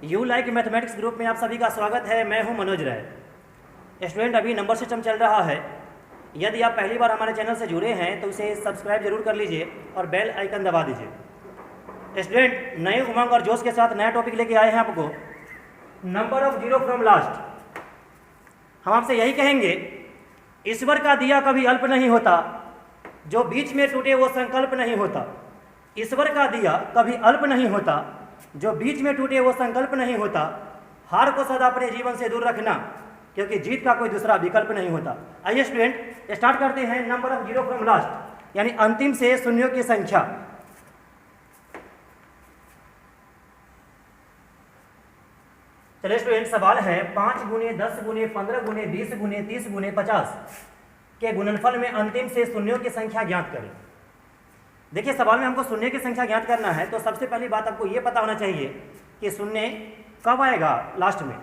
You like mathematics group में आप सभी का स्वागत है। मैं हूं मनोज राय। स्टूडेंट, अभी नंबर सिस्टम चल रहा है। यदि आप पहली बार हमारे चैनल से जुड़े हैं तो उसे सब्सक्राइब जरूर कर लीजिए और बेल आइकन दबा दीजिए। स्टूडेंट, नए उमंग और जोश के साथ नया टॉपिक लेके आए हैं आपको, number of zero from last. हम आपसे यही कहेंगे, ईश्वर का दिया कभी अल्प नहीं होता, जो बीच में टूटे वो संकल्प नहीं होता। ईश्वर का दिया कभी अल्प नहीं होता, जो बीच में टूटे वो संकल्प नहीं होता। हार को सदा अपने जीवन से दूर रखना, क्योंकि जीत का कोई दूसरा विकल्प नहीं होता। आइए स्टूडेंट, स्टार्ट करते हैं number of zero from last, यानी अंतिम से शून्यों की संख्या। चलिए स्टूडेंट, सवाल है 5 गुने 10 गुने 15 गुने 20 गुने 30 गुने 50 के गुणनफल में अंतिम से शून्यों की संख्या ज्ञात करें। देखिए, सवाल में हमको शून्य की संख्या ज्ञात करना है, तो सबसे पहली बात आपको ये पता होना चाहिए कि शून्य कब आएगा लास्ट में।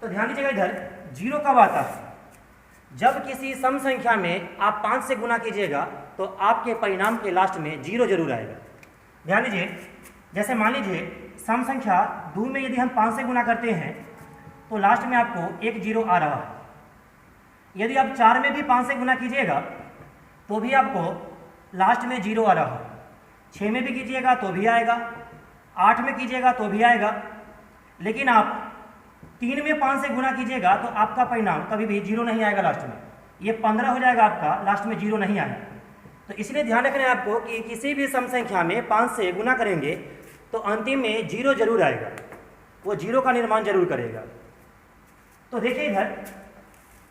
तो ध्यान दीजिएगा, इधर जीरो कब आता है। जब किसी सम संख्या में आप 5 से गुना कीजिएगा तो आपके परिणाम के लास्ट में जीरो जरूर आएगा। ध्यान दीजिए, जैसे मान लीजिए सम संख्या 2 में यदि हम 5 से गुना करते हैं तो लास्ट में आपको एक जीरो आ रहा है। यदि आप 4 में भी 5 से गुना कीजिएगा तो भी आपको लास्ट में जीरो आ रहा है। 6 में भी कीजिएगा तो भी आएगा, 8 में कीजिएगा तो भी आएगा। लेकिन आप 3 में 5 से गुना कीजिएगा तो आपका परिणाम कभी भी जीरो नहीं आएगा लास्ट में। ये 15 हो जाएगा आपका, लास्ट में जीरो नहीं आएगा। तो इसलिए ध्यान रखना है आपको कि किसी भी सम संख्या में 5 से गुना करेंगे तो अंतिम में जीरो जरूर आएगा, वो जीरो का निर्माण जरूर करेगा। तो देखिए इधर,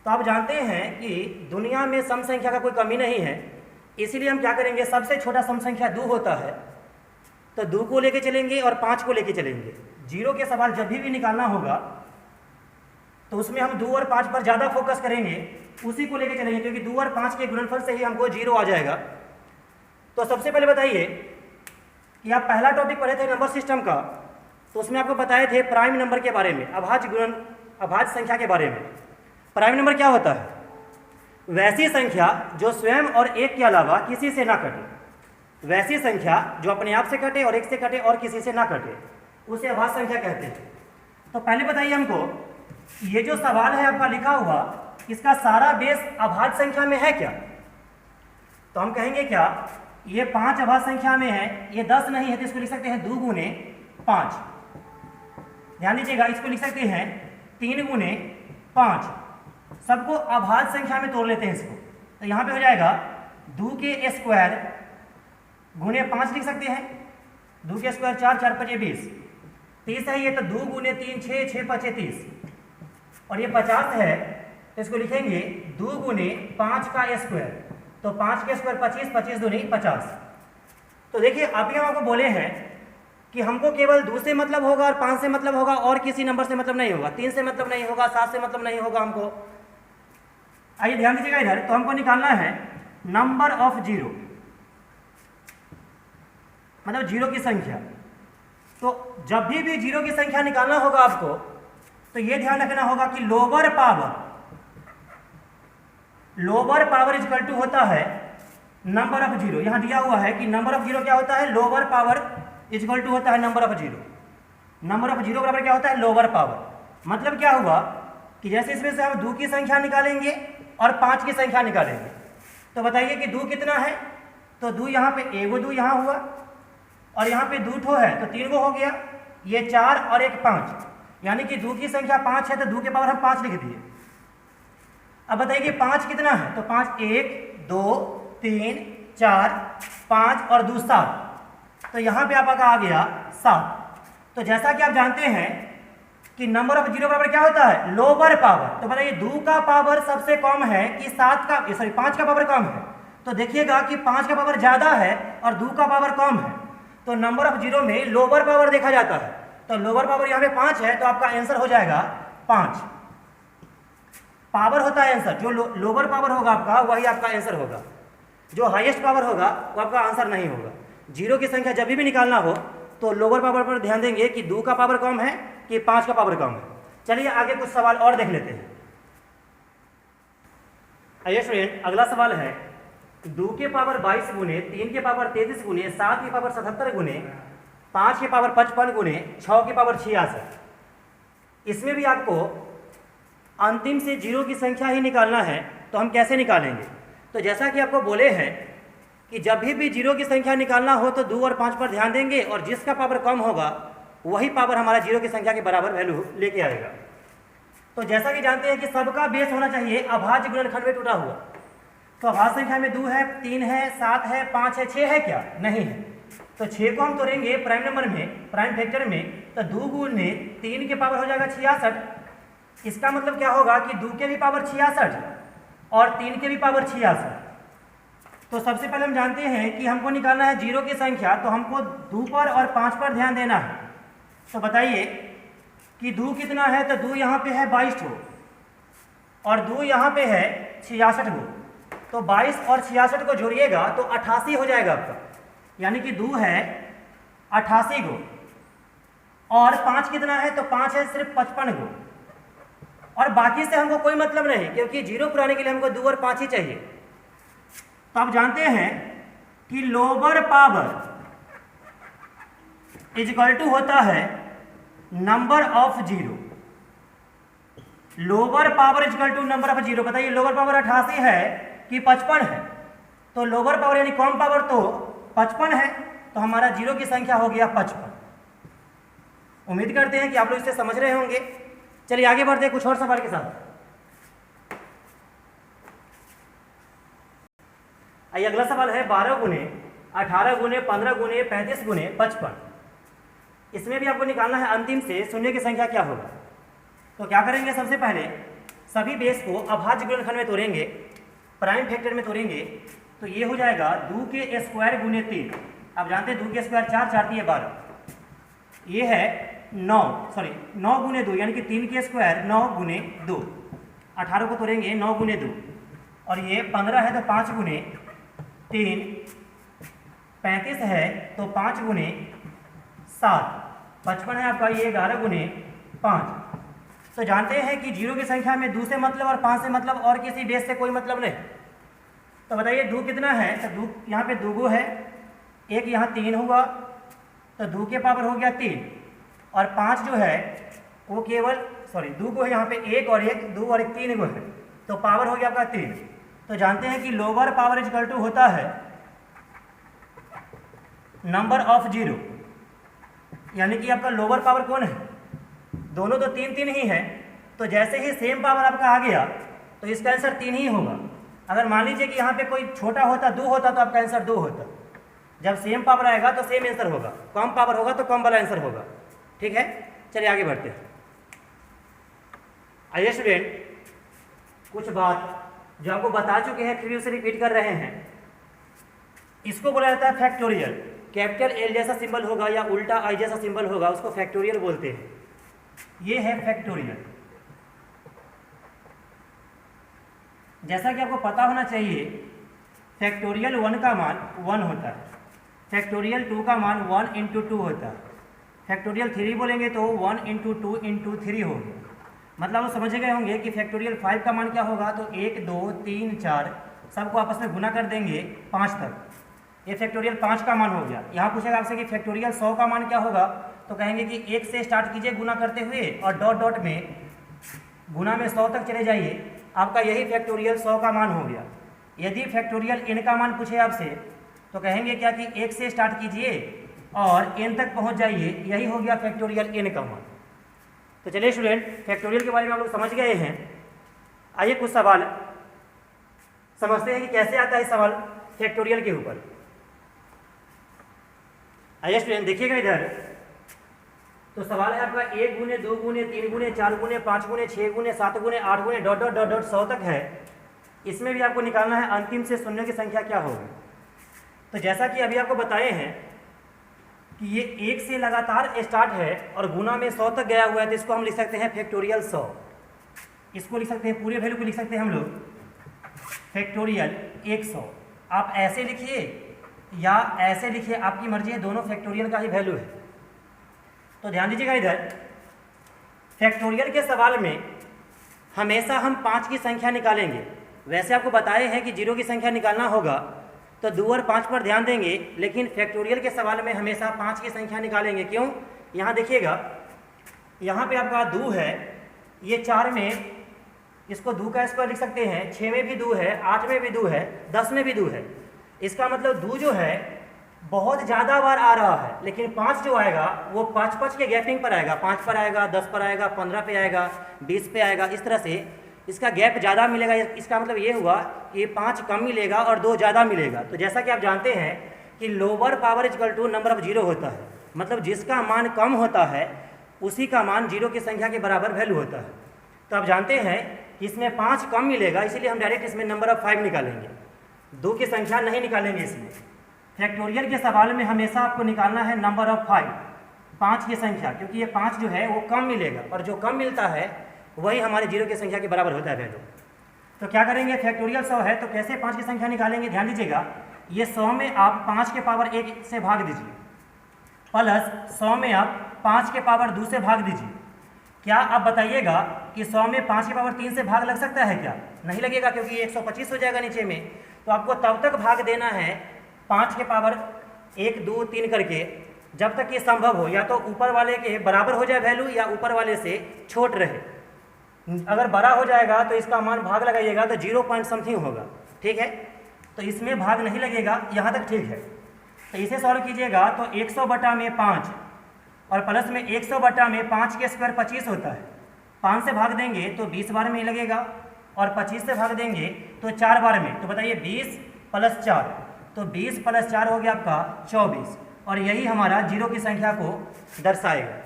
तो आप जानते हैं कि दुनिया में सम संख्या का कोई कमी नहीं है, इसीलिए हम क्या करेंगे, सबसे छोटा सम संख्या 2 होता है तो 2 को लेके चलेंगे और 5 को लेके चलेंगे। जीरो के सवाल जब भी निकालना होगा तो उसमें हम 2 और 5 पर ज़्यादा फोकस करेंगे, उसी को लेके चलेंगे, क्योंकि 2 और 5 के गुणनफल से ही हमको जीरो आ जाएगा। तो सबसे पहले बताइए कि आप पहला टॉपिक पढ़े थे नंबर सिस्टम का, तो उसमें आपको बताए थे प्राइम नंबर के बारे में, अभाज्य संख्या के बारे में। प्राइम नंबर क्या होता है? वैसी संख्या जो स्वयं और एक के अलावा किसी से ना कटे। वैसी संख्या जो अपने आप से कटे और एक से कटे और किसी से ना कटे, उसे अभाज्य संख्या कहते हैं। तो पहले बताइए हमको, ये जो सवाल है आपका लिखा हुआ, इसका सारा बेस अभाज्य संख्या में है क्या? तो हम कहेंगे क्या, ये 5 अभाज्य संख्या में है, ये 10 नहीं है तो इसको लिख सकते हैं 2 गुने 5। ध्यान दीजिएगा, इसको लिख सकते हैं 3 गुने 5। सबको अभाज्य संख्या में तोड़ लेते हैं इसको, तो यहाँ पे हो जाएगा 2 के स्क्वायर गुने 5 लिख सकते हैं। 2 के स्क्वायर 4, 4 5 20, 30 है ये, तो 2 गुने 3 6, 6 5 30, और ये 50 है तो इसको लिखेंगे 2 गुने 5 का स्क्वायर, तो 5 के स्क्वायर 25, 25 दूनी 50। तो देखिए, अभी हम आपको बोले हैं कि हमको केवल 2 से मतलब होगा और 5 से मतलब होगा और किसी नंबर से मतलब नहीं होगा, 3 से मतलब नहीं होगा, 7 से मतलब नहीं होगा हमको। आइए ध्यान दीजिएगा इधर, तो हमको निकालना है नंबर ऑफ जीरो, मतलब जीरो की संख्या। तो जब भी जीरो की संख्या निकालना होगा आपको, तो यह ध्यान रखना होगा कि लोअर पावर इक्वल टू होता है नंबर ऑफ जीरो। यहां दिया हुआ है कि नंबर ऑफ जीरो क्या होता है, लोअर पावर इक्वल टू होता है number of zero. Number of zero बराबर क्या होता है, लोअर पावर। मतलब क्या हुआ कि जैसे इसमें से हम 2 की संख्या निकालेंगे और 5 की संख्या निकालेंगे, तो बताइए कि 2 कितना है, तो 2 यहाँ पे, एगो 2 यहाँ हुआ और यहाँ पे 2 ठो है तो 3 गो हो गया, ये 4 और एक 5, यानी कि 2 की संख्या 5 है तो 2 के पावर हम 5 लिख दिए। अब बताइए कि 5 कितना है, तो 5 1 2 3 4 5 और 2 7, तो यहाँ पे आपका आ गया 7। तो जैसा कि आप जानते हैं कि नंबर ऑफ जीरो बराबर क्या होता है, लोअर पावर। तो बताइए 2 का पावर सबसे कम है कि 5 का पावर कम है, तो देखिएगा कि 5 का पावर ज्यादा है और 2 का पावर कम है, तो नंबर ऑफ जीरो में लोअर पावर देखा जाता है। तो लोअर पावर यहाँ पे 5 है, तो आपका आंसर हो जाएगा 5। पावर होता है आंसर, जो लोअर पावर होगा आपका वही आपका आंसर होगा, जो हाईएस्ट पावर होगा वो आपका आंसर नहीं होगा। जीरो की संख्या जब भी निकालना हो तो लोअर पावर पर ध्यान देंगे कि 2 का पावर कम है कि 5 का पावर कम है। चलिए आगे कुछ सवाल और देख लेते हैं। आइए स्टूडेंट, अगला सवाल है 2 के पावर 22 गुने 3 के पावर 33 गुने 7 के पावर 77 गुने 5 की पावर 55 गुने 6 की पावर 66। इसमें भी आपको अंतिम से जीरो की संख्या ही निकालना है, तो हम कैसे निकालेंगे? तो जैसा कि आपको बोले हैं कि जब भी जीरो की संख्या निकालना हो तो 2 और 5 पर ध्यान देंगे, और जिसका पावर कम होगा वही पावर हमारा जीरो की संख्या के बराबर वैल्यू लेके आएगा। तो जैसा कि जानते हैं कि सबका बेस होना चाहिए अभाज्य गुणनखंड में टूटा हुआ। तो अभाज्य संख्या में 2 है, 3 है, 7 है, 5 है, 6 है क्या? नहीं है। तो 6 को हम तोड़ेंगे प्राइम नंबर में, प्राइम फैक्टर में, तो 2 गुने 3 के पावर हो जाएगा 66। इसका मतलब क्या होगा कि 2 के भी पावर 66 और 3 के भी पावर 66। तो सबसे पहले हम जानते हैं कि हमको निकालना है जीरो की संख्या, तो हमको 2 पर और 5 पर ध्यान देना है। तो बताइए कि 2 कितना है? तो 2 यहाँ पे है 22 ठो और 2 यहाँ पे है 66 गो। तो 22 और 66 को जोड़िएगा तो 88 हो जाएगा आपका, यानी कि 2 है 88 गो और 5 कितना है? तो 5 है सिर्फ 55 गो, और बाकी से हमको कोई मतलब नहीं, क्योंकि जीरो पुराने के लिए हमको 2 और 5 ही चाहिए। तो आप जानते हैं कि लोअर पावर इक्वल टू होता है number of zero. Lower power equal to number of zero. बताइए लोअर पावर 88 है कि 55 है? तो लोअर पावर यानी कम पावर तो 55 है, तो हमारा जीरो की संख्या हो गया 55। उम्मीद करते हैं कि आप लोग इसे समझ रहे होंगे। चलिए आगे बढ़ते हैं कुछ और सवाल के साथ। आइए अगला सवाल है 12 गुने 18 गुने 15 गुने 35 गुने 55। इसमें भी आपको निकालना है अंतिम से शून्य की संख्या क्या होगा। तो क्या करेंगे? सबसे पहले सभी बेस को अभाज्य गुणनखंड में तोड़ेंगे, प्राइम फैक्टर में तोड़ेंगे। तो ये हो जाएगा 2 के स्क्वायर गुने 3। आप जानते हैं 2 के स्क्वायर 4, 4 3 12। ये है 9 गुने 2, यानी कि 3 के स्क्वायर 9 गुने 2। 18 को तोड़ेंगे 9 गुने 2, और ये 15 है तो 5 गुने 3, 35 है तो 5 गुने 7, 55 है आपका, ये 11 गुने 5। तो जानते हैं कि जीरो की संख्या में 2 से मतलब और 5 से मतलब, और किसी बेस से कोई मतलब नहीं। तो बताइए 2 कितना है? तो 2 यहाँ पे 2 गो है, एक यहाँ 3 हुआ, तो 2 के पावर हो गया 3, और 5 जो है वो केवल 2 गो है यहाँ पे, एक और एक 2 और एक 3 गो है, तो पावर हो गया आपका 3। तो जानते हैं कि लोअर पावर इक्वल टू होता है नंबर ऑफ जीरो, यानी कि आपका लोअर पावर कौन है? दोनों तो 3 3 ही है, तो जैसे ही सेम पावर आपका आ गया तो इसका आंसर 3 ही होगा। अगर मान लीजिए कि यहाँ पे कोई छोटा होता 2 होता तो आपका आंसर 2 होता। जब सेम पावर आएगा तो सेम आंसर होगा, कम पावर होगा तो कम वाला आंसर होगा। ठीक है, चलिए आगे बढ़ते हैं। आइए स्टूडेंट, कुछ बात जो आपको बता चुके हैं फिर भी उसे रिपीट कर रहे हैं। इसको बोला जाता है फैक्टोरियल। कैपिटल एल जैसा सिंबल होगा या उल्टा आई जैसा सिंबल होगा, उसको फैक्टोरियल बोलते हैं। ये है फैक्टोरियल। जैसा कि आपको पता होना चाहिए, फैक्टोरियल 1 का मान 1 होता है, फैक्टोरियल 2 का मान 1 इंटू 2 होता है, फैक्टोरियल 3 बोलेंगे तो 1 इंटू 2 इंटू 3 हो गया। मतलब आप समझ गए होंगे कि फैक्टोरियल 5 का मान क्या होगा। तो 1 2 3 4 सबको आपस में गुना कर देंगे 5 तक, ये फैक्टोरियल 5 का मान हो गया। यहाँ पूछेगा आपसे कि फैक्टोरियल 100 का मान क्या होगा, तो कहेंगे कि 1 से स्टार्ट कीजिए गुना करते हुए और डॉट डॉट में गुना में 100 तक चले जाइए, आपका यही फैक्टोरियल 100 का मान हो गया। यदि फैक्टोरियल n का मान पूछे आपसे तो कहेंगे क्या कि 1 से स्टार्ट कीजिए और n तक पहुँच जाइए, यही हो गया फैक्टोरियल n का मान। तो चलिए स्टूडेंट, फैक्टोरियल के बारे में आप लोग समझ गए हैं। आइए कुछ सवाल समझते हैं कि कैसे आता है सवाल फैक्टोरियल के ऊपर। आइए स्टूडेंट देखिएगा इधर, तो सवाल है आपका 1 गुने 2 गुने 3 गुने 4 गुने 5 गुने 6 गुने 7 गुने 8 गुने डॉट डॉट डॉट डॉट 100 तक है। इसमें भी आपको निकालना है अंतिम से शून्य की संख्या क्या होगी। तो जैसा कि अभी आपको बताए हैं कि ये 1 से लगातार स्टार्ट है और गुना में 100 तक गया हुआ है, तो इसको हम लिख सकते हैं फैक्टोरियल 100। इसको लिख सकते हैं, पूरे वैल्यू को लिख सकते हैं हम लोग फैक्टोरियल 100। आप ऐसे लिखिए या ऐसे लिखिए, आपकी मर्जी है, दोनों फैक्टोरियल का ही वैल्यू है। तो ध्यान दीजिएगा इधर, फैक्टोरियल के सवाल में हमेशा हम 5 की संख्या निकालेंगे। वैसे आपको बताए हैं कि जीरो की संख्या निकालना होगा तो 2 और 5 पर ध्यान देंगे, लेकिन फैक्टोरियल के सवाल में हमेशा 5 की संख्या निकालेंगे। क्यों? यहाँ देखिएगा, यहाँ पे आपका 2 है, ये 4 में इसको 2 का स्क्वायर लिख सकते हैं, 6 में भी 2 है, 8 में भी 2 है, 10 में भी 2 है। इसका मतलब 2 जो है बहुत ज़्यादा बार आ रहा है, लेकिन 5 जो आएगा वो 5 के गैपिंग पर आएगा, 5 पर आएगा, 10 पर आएगा, 15 पे आएगा, 20 पे आएगा। इस तरह से इसका गैप ज़्यादा मिलेगा। इसका मतलब ये हुआ कि 5 कम मिलेगा और 2 ज़्यादा मिलेगा। तो जैसा कि आप जानते हैं कि lower power equal to number of zero होता है, मतलब जिसका मान कम होता है उसी का मान जीरो की संख्या के बराबर वैल्यू होता है। तो आप जानते हैं कि इसमें 5 कम मिलेगा, इसीलिए हम डायरेक्ट इसमें नंबर ऑफ 5 निकालेंगे, 2 की संख्या नहीं निकालेंगे। इसमें फैक्टोरियल के सवाल में हमेशा आपको निकालना है नंबर ऑफ 5, 5 की संख्या, क्योंकि ये 5 जो है वो कम मिलेगा और जो कम मिलता है वही हमारे जीरो की संख्या के बराबर होता है वैल्यू। तो क्या करेंगे, फैक्टोरियल 100 है तो कैसे 5 की संख्या निकालेंगे? ध्यान दीजिएगा, ये 100 में आप 5 के पावर 1 से भाग दीजिए, प्लस 100 में आप 5 के पावर 2 से भाग दीजिए। क्या आप बताइएगा कि 100 में 5 के पावर 3 से भाग लग सकता है क्या? नहीं लगेगा, क्योंकि 125 हो जाएगा नीचे में। तो आपको तब तक भाग देना है 5 के पावर 1, 2, 3 करके, जब तक ये संभव हो, या तो ऊपर वाले के बराबर हो जाए वैल्यू या ऊपर वाले से छोट रहे। अगर बड़ा हो जाएगा तो इसका मान भाग लगाइएगा तो 0 पॉइंट समथिंग होगा, ठीक है। तो इसमें भाग नहीं लगेगा, यहाँ तक ठीक है। तो इसे सॉल्व कीजिएगा तो 100 बटा में 5 और प्लस में 100 बटा में 5 के स्क्वायर 25 होता है। 5 से भाग देंगे तो 20 बार में ही लगेगा और 25 से भाग देंगे तो 4 बार में। तो बताइए 20 + 4, तो 20 + 4 हो गया आपका 24, और यही हमारा जीरो की संख्या को दर्शाएगा।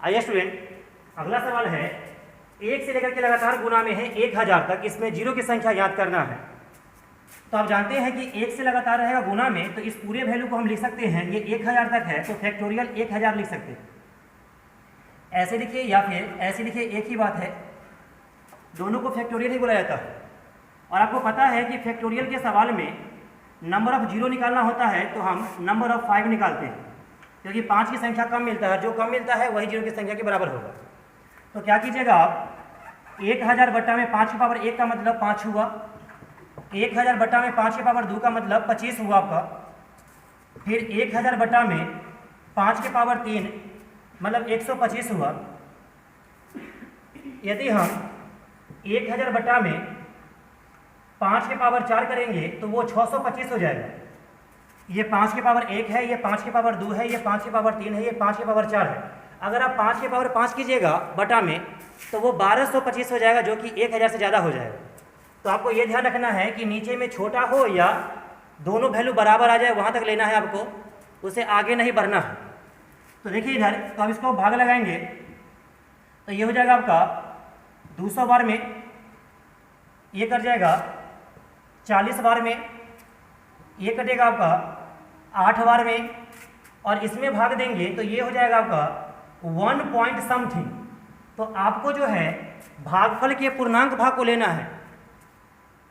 आइए स्टूडेंट, अगला सवाल है 1 से लेकर के लगातार गुना में है 1000 तक, इसमें जीरो की संख्या याद करना है। तो आप जानते हैं कि 1 से लगातार रहेगा गुना में, तो इस पूरे वैल्यू को हम लिख सकते हैं, ये 1000 तक है तो फैक्टोरियल 1000 लिख सकते हैं। ऐसे लिखिए या फिर ऐसे लिखिए, एक ही बात है, दोनों को फैक्टोरियल ही बोला जाता है। और आपको पता है कि फैक्टोरियल के सवाल में नंबर ऑफ जीरो निकालना होता है तो हम नंबर ऑफ 5 निकालते हैं, क्योंकि 5 की संख्या कम मिलता है, जो कम मिलता है वही जीरो की संख्या के बराबर होगा। तो क्या कीजिएगा आप, 1000 बटा में 5 की पावर 1 का मतलब 5 हुआ, 1000 बटा में 5 की पावर 2 का मतलब 25 हुआ आपका, फिर 1000 बटा में 5 की पावर 3 मतलब 125 हुआ। यदि हम 1000 बटा में 5 के पावर 4 करेंगे तो वो 625 हो जाएगा। ये 5 के पावर 1 है, ये 5 के पावर 2 है, ये 5 के पावर 3 है, ये 5 के पावर 4 है। अगर आप 5 के पावर 5 कीजिएगा बटा में तो वो 1225 हो जाएगा, जो कि 1000 से ज़्यादा हो जाएगा। तो आपको ये ध्यान रखना है कि नीचे में छोटा हो या दोनों वैल्यू बराबर आ जाए, वहाँ तक लेना है आपको, उसे आगे नहीं बढ़ना है। तो देखिए इधर, तो अब इसको भाग लगाएंगे तो ये हो जाएगा आपका 200 बार में, ये कट जाएगा 40 बार में, ये कटेगा आपका 8 बार में, और इसमें भाग देंगे तो ये हो जाएगा आपका 1 पॉइंट समथिंग। तो आपको जो है भागफल के पूर्णांक भाग को लेना है,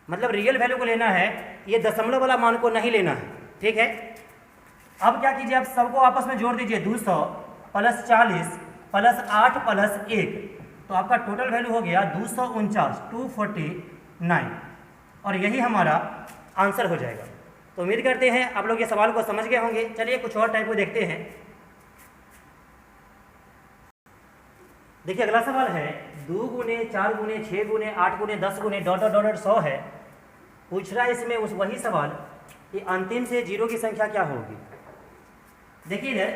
मतलब रियल वैल्यू को लेना है, ये दशमलव वाला मान को नहीं लेना है, ठीक है। अब क्या कीजिए, आप सबको आपस में जोड़ दीजिए, 200 + 40 + 8 + 1, तो आपका टोटल वैल्यू हो गया 249, 249, और यही हमारा आंसर हो जाएगा। तो उम्मीद करते हैं आप लोग ये सवाल को समझ गए होंगे। चलिए कुछ और टाइप को देखते हैं। देखिए अगला सवाल है 2 गुने 4 गुने 6 गुने 8 गुने 10 गुने ... 100 है। पूछ रहा है इसमें उस वही सवाल कि अंतिम से जीरो की संख्या क्या होगी। देखिए इधर,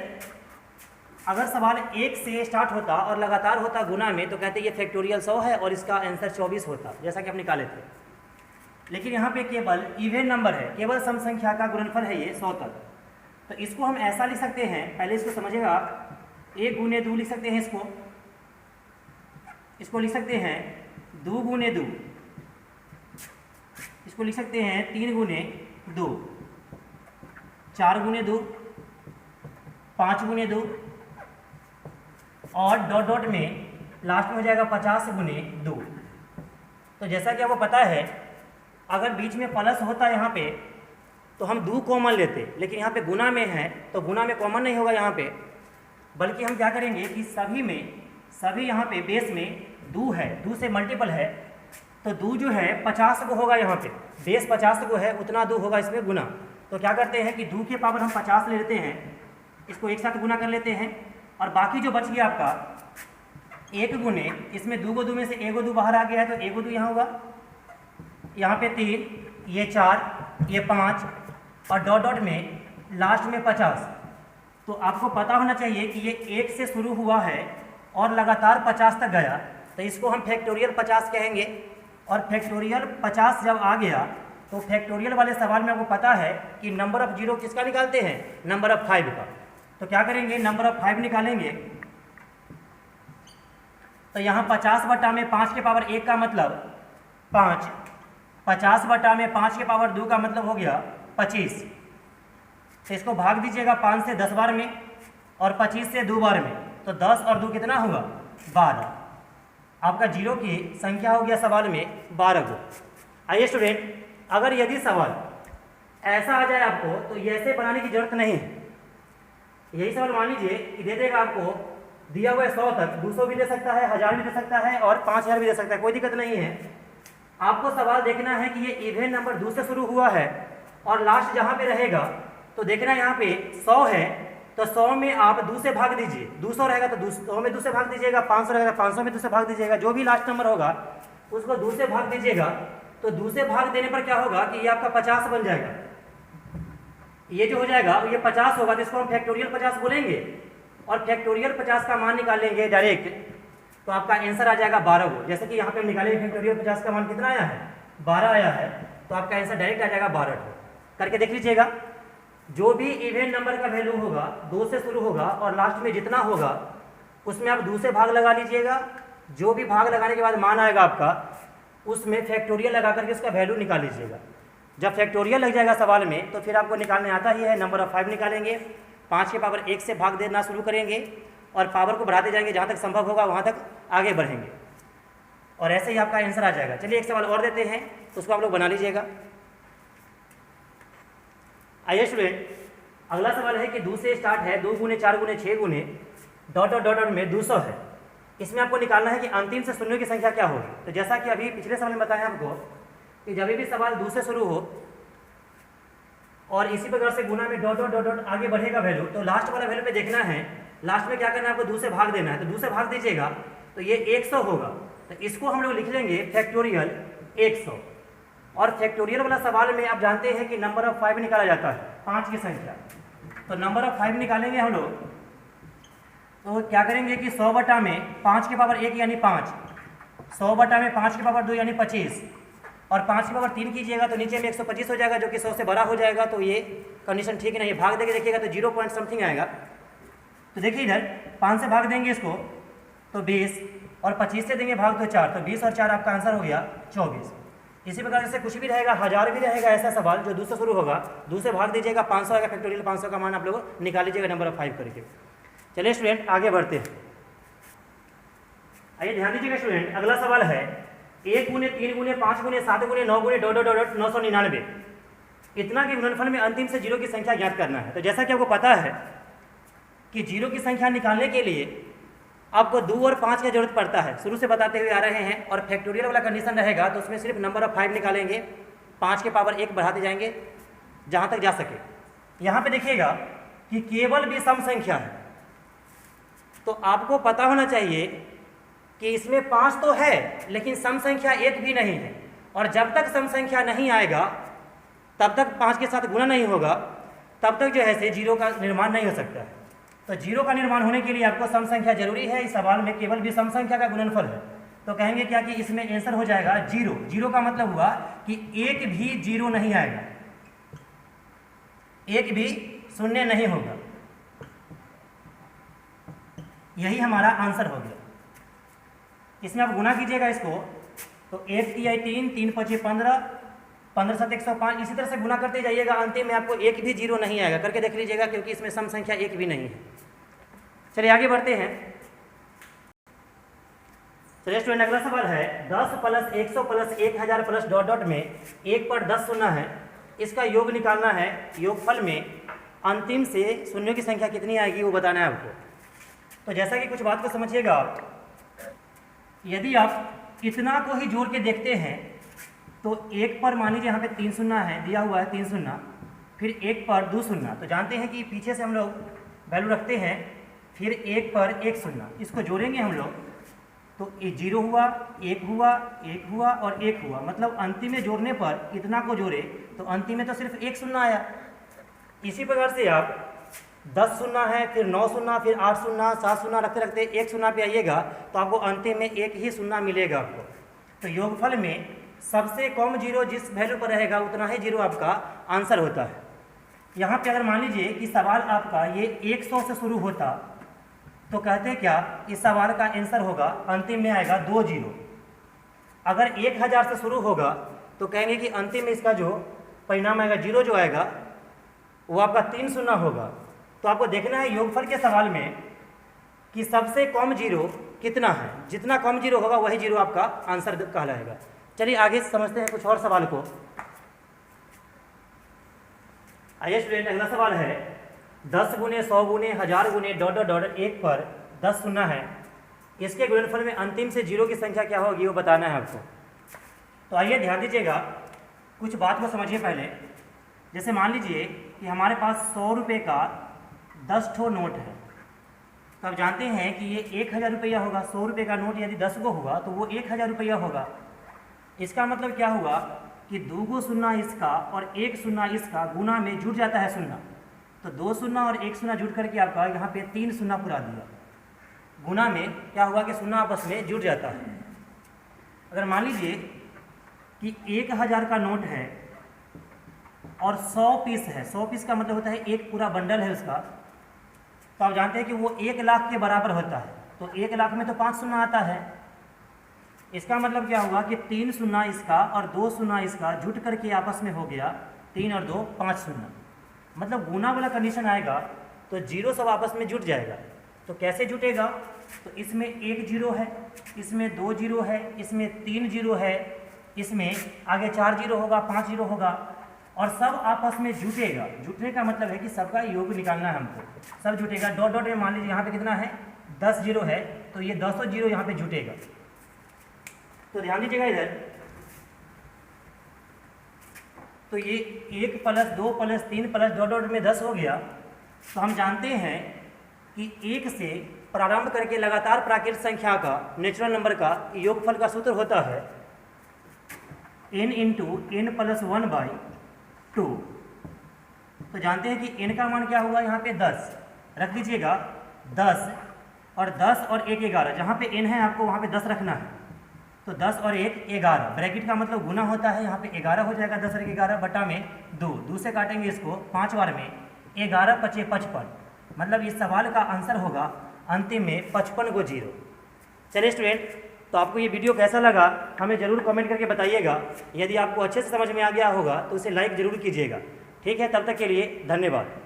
अगर सवाल 1 से स्टार्ट होता और लगातार होता गुना में तो कहते ये फैक्टोरियल 100 है और इसका आंसर 24 होता, जैसा कि हम निकाले थे। लेकिन यहाँ पे केवल इवन नंबर है, केवल सम संख्या का गुणनफल है ये 100 तक। तो इसको हम ऐसा लिख सकते हैं, पहले इसको समझिएगा आप, 1 गुने 2 लिख सकते हैं इसको लिख सकते हैं 2 गुने 2, इसको लिख सकते हैं 3 गुने 2, 4 गुने 2, 5 गुने 2, और डॉट डॉट में लास्ट में हो जाएगा 50 गुने 2। तो जैसा कि आपको पता है, अगर बीच में प्लस होता यहाँ पे तो हम 2 कॉमन लेते, लेकिन यहाँ पे गुना में है तो गुना में कॉमन नहीं होगा यहाँ पे, बल्कि हम क्या करेंगे कि सभी यहाँ पे बेस में 2 है, 2 से मल्टीपल है, तो दो जो है 50 को होगा, यहाँ पे बेस 50 को है, उतना दो होगा इसमें गुना। तो क्या करते हैं कि दो के पावर हम 50 ले लेते हैं, इसको एक साथ गुना कर लेते हैं, और बाकी जो बच गया आपका एक गुने, इसमें दो को दो में से एक दो बाहर आ गया है, तो एक दो यहाँ होगा, यहाँ पे 3, ये 4, ये 5, और डॉट डॉट में लास्ट में 50। तो आपको पता होना चाहिए कि ये 1 से शुरू हुआ है और लगातार 50 तक गया, तो इसको हम फैक्टोरियल 50 कहेंगे। और फैक्टोरियल 50 जब आ गया तो फैक्टोरियल वाले सवाल में आपको पता है कि नंबर ऑफ जीरो किसका निकालते हैं, नंबर ऑफ 5 का। तो क्या करेंगे, नंबर ऑफ 5 निकालेंगे। तो यहाँ 50 बटा में 5 के पावर 1 का मतलब 5, 50 बटा में 5 के पावर 2 का मतलब हो गया 25। तो इसको भाग दीजिएगा 5 से 10 बार में और 25 से 2 बार में, तो 10 और 2 कितना हुआ, 12। आपका जीरो की संख्या हो गया सवाल में 12 को। आइए स्टूडेंट, अगर यदि सवाल ऐसा आ जाए आपको तो ये ऐसे बनाने की जरूरत नहीं है। यही सवाल मान लीजिए कि दे देगा आपको दिया हुआ है 100 तक, 200 भी दे सकता है, 1000 भी दे सकता है और 5000 भी दे सकता है, कोई दिक्कत नहीं है। आपको सवाल देखना है कि ये इवेन नंबर 2 से शुरू हुआ है और लास्ट जहाँ पे रहेगा, तो देखना यहाँ पे 100 है, तो 100 में आप 2 से भाग दीजिए, 200 रहेगा तो 100 में 2 से भाग दीजिएगा, 500 रहेगा 500 में 2 से भाग दीजिएगा, जो भी लास्ट नंबर होगा उसको 2 से भाग दीजिएगा। तो 2 से भाग देने पर क्या होगा कि ये आपका 50 बन जाएगा, ये जो हो जाएगा ये 50 होगा, तो इसको हम फैक्टोरियल 50 बोलेंगे और फैक्टोरियल 50 का मान निकालेंगे डायरेक्ट, तो आपका आंसर आ जाएगा 12 को। जैसे कि यहाँ पे हम निकालेंगे फैक्टोरियल 50 का मान कितना आया है, 12 आया है, तो आपका आंसर डायरेक्ट आ जाएगा 12 को। करके देख लीजिएगा, जो भी इवेन नंबर का वैल्यू होगा 2 से शुरू होगा और लास्ट में जितना होगा उसमें आप 2 से भाग लगा लीजिएगा, जो भी भाग लगाने के बाद मान आएगा आपका उसमें फैक्टोरियल लगा करके उसका वैल्यू निकाल लीजिएगा। जब फैक्टोरियल लग जाएगा सवाल में तो फिर आपको निकालने आता ही है, नंबर ऑफ 5 निकालेंगे, 5 के पावर 1 से भाग देना शुरू करेंगे और पावर को बढ़ाते जाएंगे, जहाँ तक संभव होगा वहाँ तक आगे बढ़ेंगे और ऐसे ही आपका आंसर आ जाएगा। चलिए एक सवाल और देते हैं, उसको आप लोग बना लीजिएगा। आइए स्टूडेंट, अगला सवाल है कि 2 से स्टार्ट है, 2 गुने 4 गुने 6 गुने डॉट डॉट डॉट में 200 है। इसमें आपको निकालना है कि अंतिम से शून्यों की संख्या क्या होगी। तो जैसा कि अभी पिछले सवाल में बताया आपको कि जब भी सवाल 2 से शुरू हो और इसी प्रकार से गुना में डॉट डॉट डॉट डॉट आगे बढ़ेगा वैल्यू, तो लास्ट वाला वैल्यू पे देखना है, लास्ट में क्या करना है आपको 2 से भाग देना है, तो 2 से भाग दीजिएगा तो ये 100 होगा। तो इसको हम लोग लिख लेंगे फैक्टोरियल 100। और फैक्टोरियल वाला सवाल में आप जानते हैं कि नंबर ऑफ 5 निकाला जाता है, 5 की संख्या। तो नंबर ऑफ 5 निकालेंगे हम लोग, तो क्या करेंगे कि 100 बटा में 5 के पावर 1 यानी 5, 100 बटा में 5 के पावर 2 यानी 25 और 5 के पावर 3 कीजिएगा तो नीचे में 125 हो जाएगा, जो कि 100 से बड़ा हो जाएगा। तो ये कंडीशन ठीक नहीं है, भाग देके देखिएगा तो 0 पॉइंट समथिंग आएगा। तो देखिए इधर 5 से भाग देंगे इसको तो 20 और 25 से देंगे भाग तो 4, तो 20 और 4 आपका आंसर हो गया 24। इसी प्रकार से कुछ भी रहेगा, 1000 भी रहेगा ऐसा सवाल जो 2 से शुरू होगा, 2 से भाग दीजिएगा 500 आएगा, फैक्टोरियल 500 का मान आप लोग निकाल लीजिएगा नंबर ऑफ 5 करके। चलिए स्टूडेंट आगे बढ़ते हैं। आइए ध्यान दीजिएगा स्टूडेंट, अगला सवाल है 1 गुने 3 गुने 5 गुने 7 गुने 9 गुने डॉट डॉट डॉट 999 इतना के गुणनफल में अंतिम से जीरो की संख्या ज्ञात करना है। तो जैसा कि आपको पता है कि जीरो की संख्या निकालने के लिए आपको 2 और 5 की जरूरत पड़ता है, शुरू से बताते हुए आ रहे हैं। और फैक्टोरियल वाला कंडीशन रहेगा तो उसमें सिर्फ नंबर ऑफ 5 निकालेंगे, 5 के पावर 1 बढ़ाते जाएंगे जहाँ तक जा सके। यहाँ पे देखिएगा कि केवल भी सम संख्या है, तो आपको पता होना चाहिए कि इसमें 5 तो है लेकिन सम संख्या 1 भी नहीं है, और जब तक सम संख्या नहीं आएगा तब तक 5 के साथ गुणा नहीं होगा, तब तक जो है से जीरो का निर्माण नहीं हो सकता है। तो जीरो का निर्माण होने के लिए आपको सम संख्या जरूरी है। इस सवाल में केवल भी सम संख्या का गुणनफल है, तो कहेंगे क्या कि इसमें आंसर हो जाएगा 0। 0 का मतलब हुआ कि एक भी जीरो नहीं आएगा, एक भी शून्य नहीं होगा, यही हमारा आंसर हो गया। इसमें आप गुना कीजिएगा इसको तो 1 3 3 3 5 15 15 7 105, इसी तरह से गुना करते जाइएगा, अंतिम में आपको एक भी जीरो नहीं आएगा। करके देख लीजिएगा क्योंकि इसमें सम संख्या एक भी नहीं है। चलिए आगे बढ़ते हैं। चलिए स्टूडेंट अगला सवाल है 10 plus 100 plus 1000 plus dot dot में 1 पर 10 शून्य है, इसका योग निकालना है। योगफल में अंतिम से शून्यों की संख्या कितनी आएगी वो बताना है आपको। तो जैसा कि कुछ बात को समझिएगा आप, यदि आप इतना को ही जोड़ के देखते हैं तो एक पर मान लीजिए यहाँ पे 3 शून्य है, दिया हुआ है 3 शून्य, फिर एक पर 2 शून्य, तो जानते हैं कि पीछे से हम लोग वैल्यू रखते हैं, फिर एक पर 1 शून्य, इसको जोड़ेंगे हम लोग तो 0 हुआ, 1 हुआ, 1 हुआ और 1 हुआ, मतलब अंतिम में जोड़ने पर इतना को जोड़े तो अंतिम में तो सिर्फ 1 शून्य आया। इसी प्रकार से आप 10 शून्य है, फिर 9 शून्य, फिर 8 शून्य, 7 शून्य रखते रखते 1 शून्य पे आइएगा तो आपको अंतिम में 1 ही शून्य मिलेगा आपको। तो योगफल में सबसे कम जीरो जिस वैल्यू पर रहेगा उतना ही जीरो आपका आंसर होता है। यहाँ पे अगर मान लीजिए कि सवाल आपका ये 100 से शुरू होता तो कहते क्या, इस सवाल का आंसर होगा अंतिम में आएगा 2 जीरो। अगर 1000 से शुरू होगा तो कहेंगे कि अंतिम में इसका जो परिणाम आएगा, जीरो जो आएगा वो आपका 3 शून्य होगा। तो आपको देखना है योगफल के सवाल में कि सबसे कम जीरो कितना है, जितना कम जीरो होगा वही जीरो आपका आंसर कहलाएगा। चलिए आगे समझते हैं कुछ और सवाल को। आइए स्टूडेंट, अगला सवाल है 10 गुने 100 गुने 1000 गुने डॉट डॉट डॉट 1 पर 10 शून्य है, इसके गुणनफल में अंतिम से जीरो की संख्या क्या होगी वो बताना है आपको। तो आइए ध्यान दीजिएगा, कुछ बात को समझिए पहले। जैसे मान लीजिए कि हमारे पास 100 रुपये का 10 ठो नोट है, तो आप जानते हैं कि ये 1000 रुपया होगा। 100 रुपये का नोट यदि 10 गो हुआ तो वो 1000 रुपया होगा। इसका मतलब क्या हुआ कि 2 गो शून्य इसका और 1 शून्य इसका गुना में जुड़ जाता है शून्य, तो 2 शून्य और 1 शून्य जुड़ करके आपका यहाँ पे 3 शून्य पूरा दिया। गुना में क्या हुआ कि शून्य आपस में जुड़ जाता है। अगर मान लीजिए कि 1000 का नोट है और 100 पीस है, 100 पीस का मतलब होता है एक पूरा बंडल है उसका, तो आप जानते हैं कि वो 1 लाख के बराबर होता है। तो 1 लाख में तो 5 शून्य आता है। इसका मतलब क्या हुआ कि 3 शून्य इसका और 2 शून्य इसका जुट करके आपस में हो गया 3 और 2 5 शून्य। मतलब गुना वाला कंडीशन आएगा तो जीरो सब आपस में जुट जाएगा। तो कैसे जुटेगा, तो इसमें 1 जीरो है, इसमें 2 जीरो है, इसमें 3 जीरो है, इसमें आगे 4 जीरो होगा, 5 जीरो होगा और सब आपस में जुटेगा। जुटने का मतलब है कि सबका योग निकालना है हमको, सब जुटेगा। डॉट डॉट में मान लीजिए यहाँ पे कितना है 10 जीरो है, तो ये 10 जीरो यहाँ पे जुटेगा। तो ध्यान दीजिएगा इधर, तो ये 1 plus 2 plus 3 plus dot dot में 10 हो गया। तो हम जानते हैं कि 1 से प्रारंभ करके लगातार प्राकृतिक संख्या का, नेचुरल नंबर का योगफल का सूत्र होता है n इंटू n प्लस 1/2। तो जानते हैं कि n का मान क्या हुआ यहाँ पे 10, रख दीजिएगा 10 और 10 और 1 11, जहाँ पे n है आपको वहाँ पे 10 रखना है। तो 10 और 1 11, ब्रैकेट का मतलब गुना होता है, यहाँ पे 11 हो जाएगा। 10 और 11 बटा में 2 से काटेंगे इसको 5 बार में, 11 × 5 = 55, मतलब इस सवाल का आंसर होगा अंतिम में 55 को जीरो। चलिए स्टूडेंट, तो आपको ये वीडियो कैसा लगा हमें ज़रूर कमेंट करके बताइएगा। यदि आपको अच्छे से समझ में आ गया होगा तो उसे लाइक ज़रूर कीजिएगा। ठीक है, तब तक के लिए धन्यवाद।